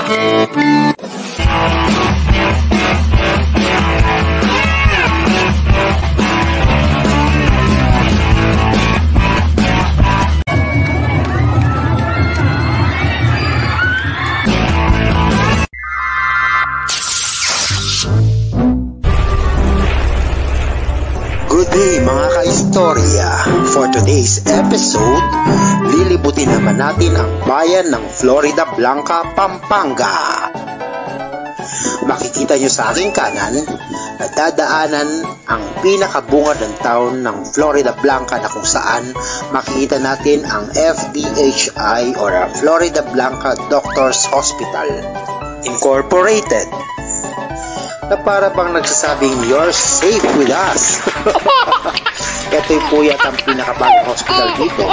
Good day mga ka-istorya. For today's episode, lilibutin naman natin ang bayan ng Florida Blanca, Pampanga. Makikita nyo sa aking kanan na dadaanan ang pinakabungad ng town ng Florida Blanca na kung saan makikita natin ang FDHI or Florida Blanca Doctors Hospital Incorporated, na para bang nagsasabing you're safe with us. Ito po yata ang pinakabagong hospital dito.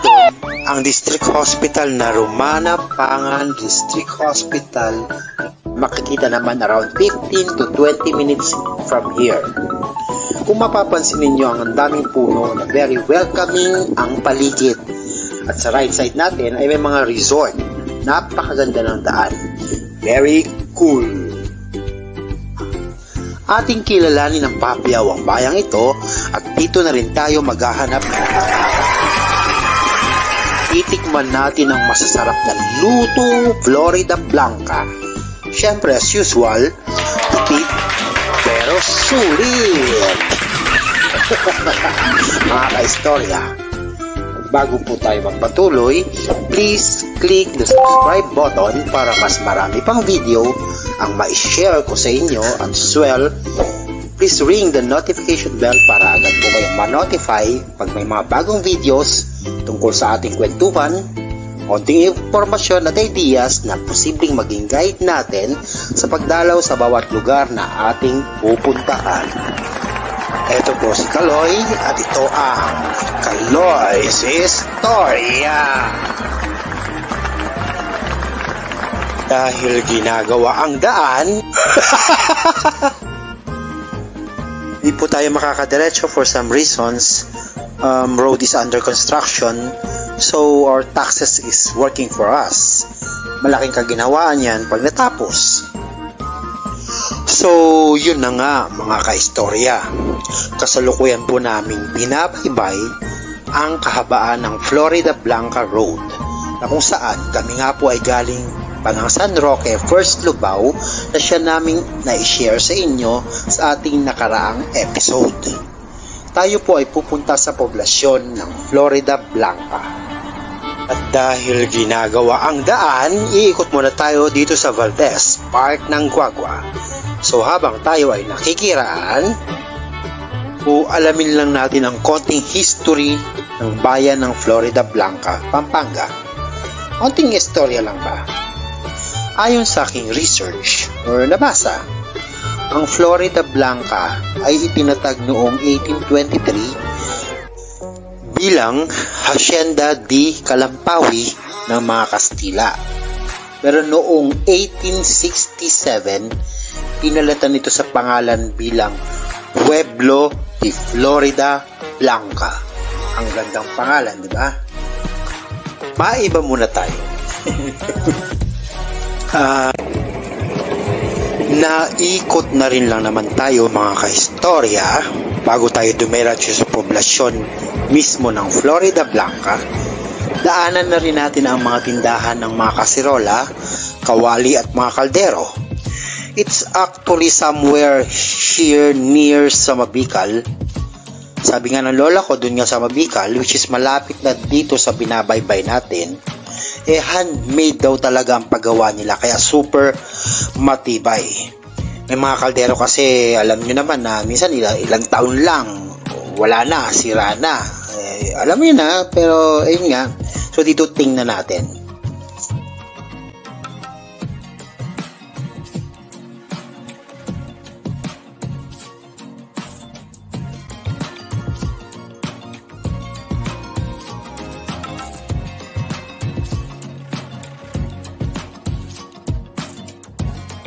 Doon, ang District Hospital na Romana Pangan District Hospital, makikita naman around 15 to 20 minutes from here. Kung mapapansin ninyo, ang daming puno na very welcoming ang paligid. At sa right side natin ay may mga resort. Napakaganda ng daan. Very cool. Ating kilalanin ng Papiaw ang bayang ito at dito na rin tayo maghahanap ng pagkain. Titikman natin ang masasarap na lutong Florida Blanca. Siyempre, as usual, tipid pero sulit. Mga ka-istorya, bago po tayo magpatuloy, please click the subscribe button para mas marami pang video ang ma-share ko sa inyo, at as well, please ring the notification bell para agad po kayong ma-notify pag may mga bagong videos tungkol sa ating kwentuhan, konting informasyon at ideas na posibleng maging guide natin sa pagdalaw sa bawat lugar na ating pupuntahan. Ito po si Kaloy at ito ang Kaloy's Istorya. Dahil ginagawa ang daan, di po tayo makakadiretso for some reasons. Road is under construction, so our taxes is working for us. Malaking kaginhawaan yan pag natapos. So, yun na nga mga ka-istorya. Kasalukuyan po naming binabaybay ang kahabaan ng Florida Blanca Road, na kung saan kami nga po ay galing Panang San Roque, First Lubao, na siya naming na-share sa inyo sa ating nakaraang episode. Tayo po ay pupunta sa poblasyon ng Florida Blanca. At dahil ginagawa ang daan, iikot muna tayo dito sa Valdez Park ng Guagua. So habang tayo ay nakikiraan, alamin lang natin ang konting history ng bayan ng Florida Blanca, Pampanga. Konting istorya lang ba? Ayon sa aking research or nabasa, ang Florida Blanca ay itinatag noong 1823 bilang Hacienda de Kalampawi ng mga Kastila. Pero noong 1867, pinalitan ito sa pangalan bilang Pueblo de Florida Blanca. Ang gandang pangalan, di ba? Maiba muna tayo. Naikot na rin lang naman tayo mga ka-istorya bago tayo dumiretso sa poblasyon mismo ng Florida Blanca. Daanan na rin natin ang mga tindahan ng mga kasirola, kawali at mga kaldero. It's actually somewhere here near sa Mabikal. Sabi nga ng lola ko, dun nga sa Mabikal, which is malapit na dito sa binabaybay natin, handmade daw talaga ang paggawa nila, kaya super matibay. May mga kaldero kasi alam nyo naman na minsan ilang taon lang wala na, sira na, alam nyo na, pero ayun nga. So dito tingnan natin.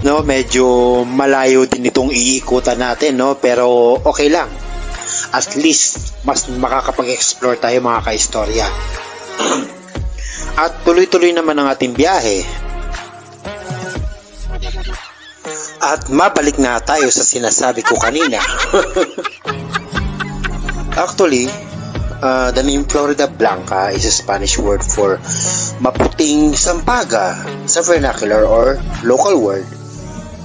No, medyo malayo din itong iikutan natin, no, pero okay lang. At least mas makakapag-explore tayo mga ka-istorya. At tuloy-tuloy naman ang ating biyahe. At mabalik na tayo sa sinasabi ko kanina. Actually, the name Florida Blanca is a Spanish word for maputing sampaga sa vernacular or local word,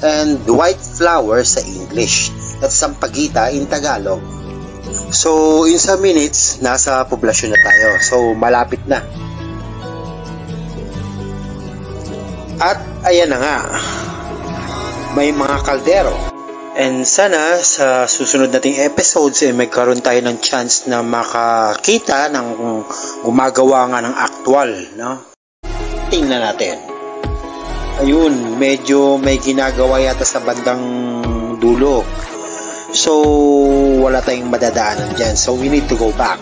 and white flower sa English, at sampagita in Tagalog. So, in some minutes, nasa poblasyon na tayo. So, malapit na. At ayan na nga, may mga kaldero. And sana sa susunod nating episodes ay magkaroon tayo ng chance na makakita ng gumagawa nga ng actual, no? Tingnan natin. Ayun, medyo may ginagawa yata sa bandang dulo. So, wala tayong madadaanan dyan. So, we need to go back.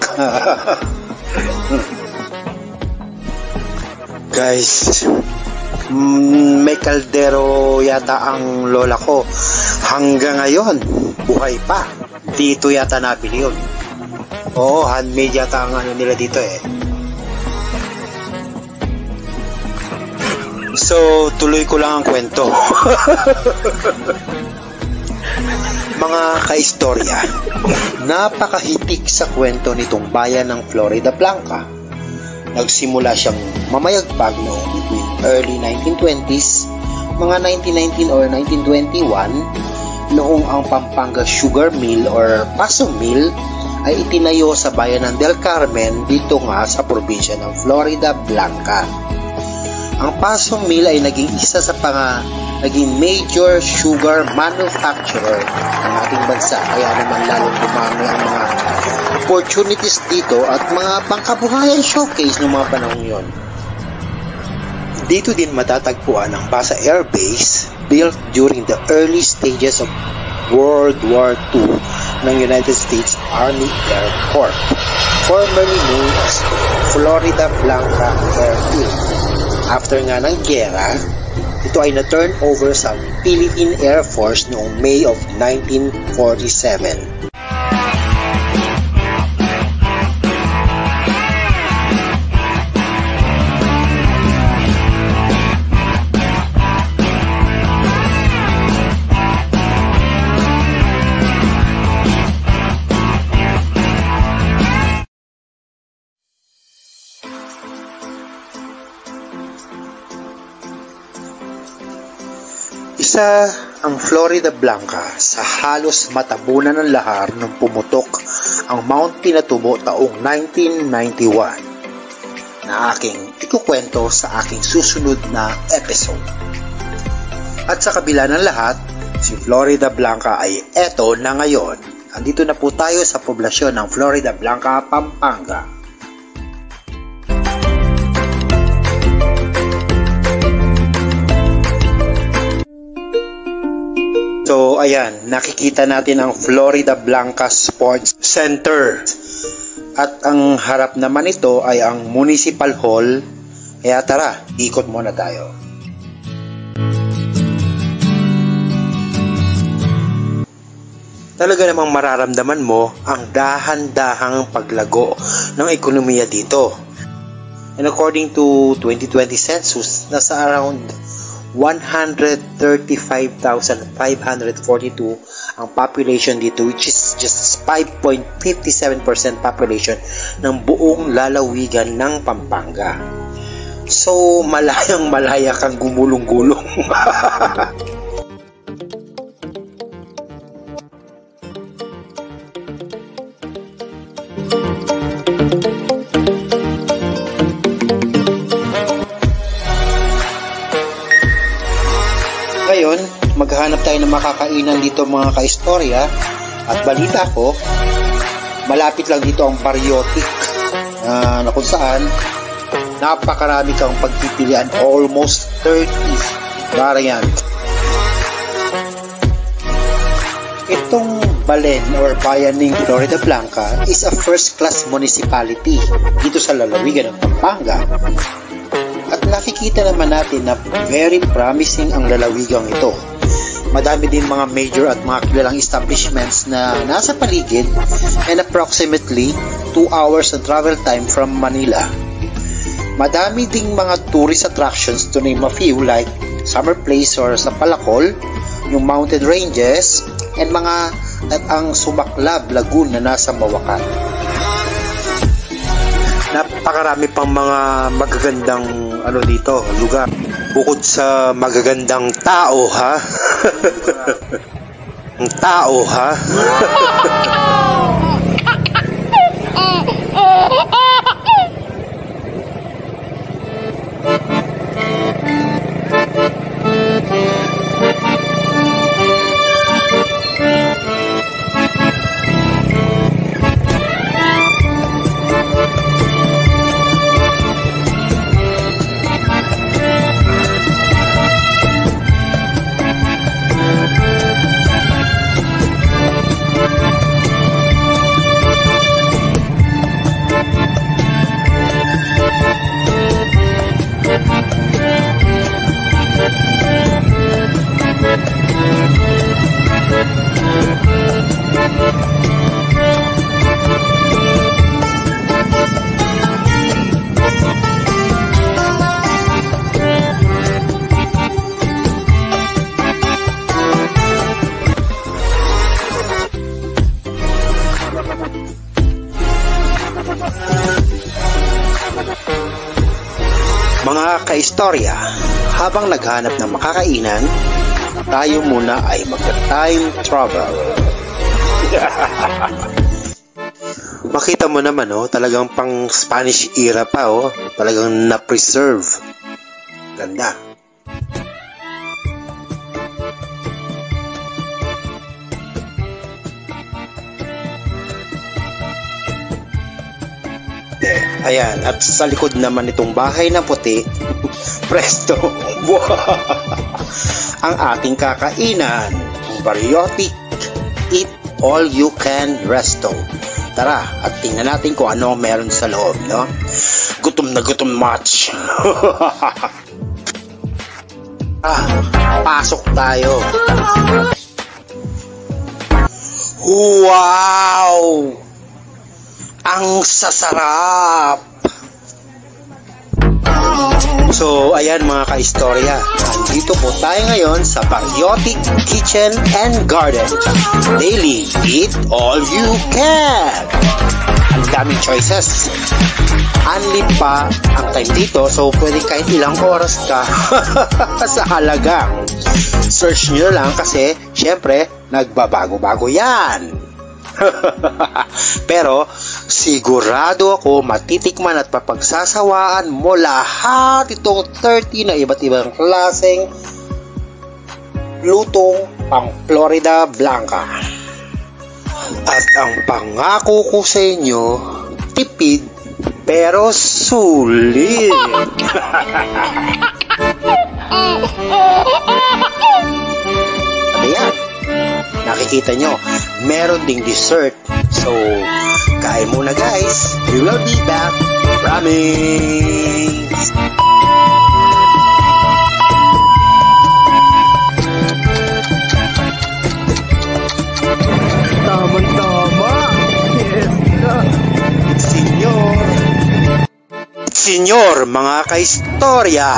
Guys, may kaldero yata ang lola ko. Hanggang ngayon, buhay pa. Dito yata nabili yun. Oo, handmade yata ang ano nila dito eh. So, tuloy ko lang ang kwento. Mga kaistorya, napakahitik sa kwento nitong bayan ng Florida Blanca. Nagsimula siyang mamayagpag noong between early 1920s, mga 1919 or 1921, noong ang Pampanga Sugar Mill or Paso Mill ay itinayo sa bayan ng Del Carmen dito nga sa probinsya ng Florida Blanca. Ang Paso Mill ay naging isa sa naging major sugar manufacturer ng ating bansa, kaya naman lalong dumami ang mga opportunities dito at mga pangkabuhayan showcase ng mga panahon yon. Dito din matatagpuan ang Basa Air Base, built during the early stages of World War II ng United States Army Air Corps, formerly known as Florida Blanca Airfield. After nga ng gyera, ito ay na-turn over sa Philippine Air Force noong May of 1947. Isa ang Florida Blanca sa halos matabunan ng lahar nung pumutok ang Mount Pinatubo taong 1991 na aking ikukwento sa aking susunod na episode. At sa kabila ng lahat, si Florida Blanca ay eto na ngayon. Andito na po tayo sa poblasyon ng Florida Blanca, Pampanga. So, ayan, nakikita natin ang Florida Blanca Sports Center. At ang harap naman ito ay ang Municipal Hall. Kaya tara, ikot muna tayo. Talaga namang mararamdaman mo ang dahan-dahang paglago ng ekonomiya dito. And according to 2020 census, nasa around 135,542 ang population dito, which is just 5.57% population ng buong lalawigan ng Pampanga. So, malayang-malaya kang gumulong-gulong. Ngayon, maghahanap tayo ng makakainan dito mga kaistorya, at balita ko, malapit lang dito ang Pariotic na kung saan napakarami kang pagpipilian, almost 30 variant. Itong Balen or bayan ng Florida Blanca is a first-class municipality dito sa lalawigan ng Pampanga. At nakikita naman natin na very promising ang lalawigang ito. Madami din mga major at mga kilalang establishments na nasa paligid, and approximately 2 hours ang travel time from Manila. Madami ding mga tourist attractions to name a few like Summer Place or sa Palacol, yung mountain ranges, and ang Sumaklab Lagoon na nasa Mawakan. Napakarami pang mga magagandang dito, lugar. Bukod sa magagandang tao, ha? Ang tao, ha? Mga kaistorya, habang naghanap ng makakainan, tayo muna ay mag-time travel. Makita mo naman, talagang pang Spanish era pa, talagang na-preserve. Ganda. Ayan, at sa likod naman itong bahay na puti, presto, ang ating kakainan, Bariotic Eat All You Can Resto. Tara, at tingnan natin kung ano meron sa loob, no? Gutom na gutom much. Pasok tayo. Wow! Ang sasarap! So, ayan mga kaistorya. Nandito po tayo ngayon sa Bariotic Kitchen and Garden. Daily, eat all you can! Ang daming choices. Unli pa ang time dito, so pwede kahit ilang oras ka sa halagang. Search nyo lang kasi, syempre, nagbabago-bago yan. Pero sigurado ako matitikman at papagsasawaan mo lahat itong 30 na iba't ibang klaseng lutong pang Florida Blanca. At ang pangako ko sa inyo, tipid pero sulit. Ayan, nakikita nyo, meron ding dessert. So, kain muna guys. We will be back. Promise! Tama-tama. Yes na. Senyor, mga kaistorya.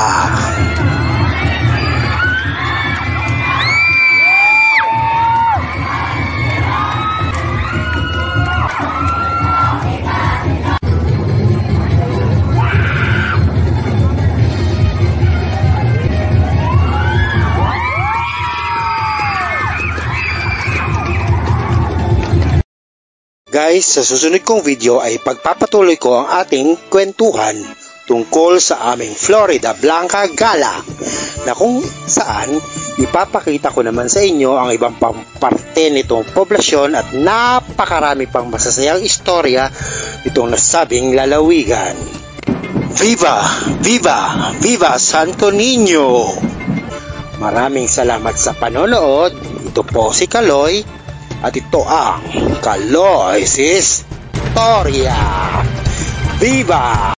Guys, sa susunod kong video ay pagpapatuloy ko ang ating kwentuhan tungkol sa aming Florida Blanca Gala, na kung saan ipapakita ko naman sa inyo ang ibang parte nitong poblasyon at napakarami pang masasayang istorya nitong nasabing lalawigan. Viva! Viva! Viva Santo Niño! Maraming salamat sa panonood. Ito po si Kaloy. At ito ang Kaloy's Istorya. Viva!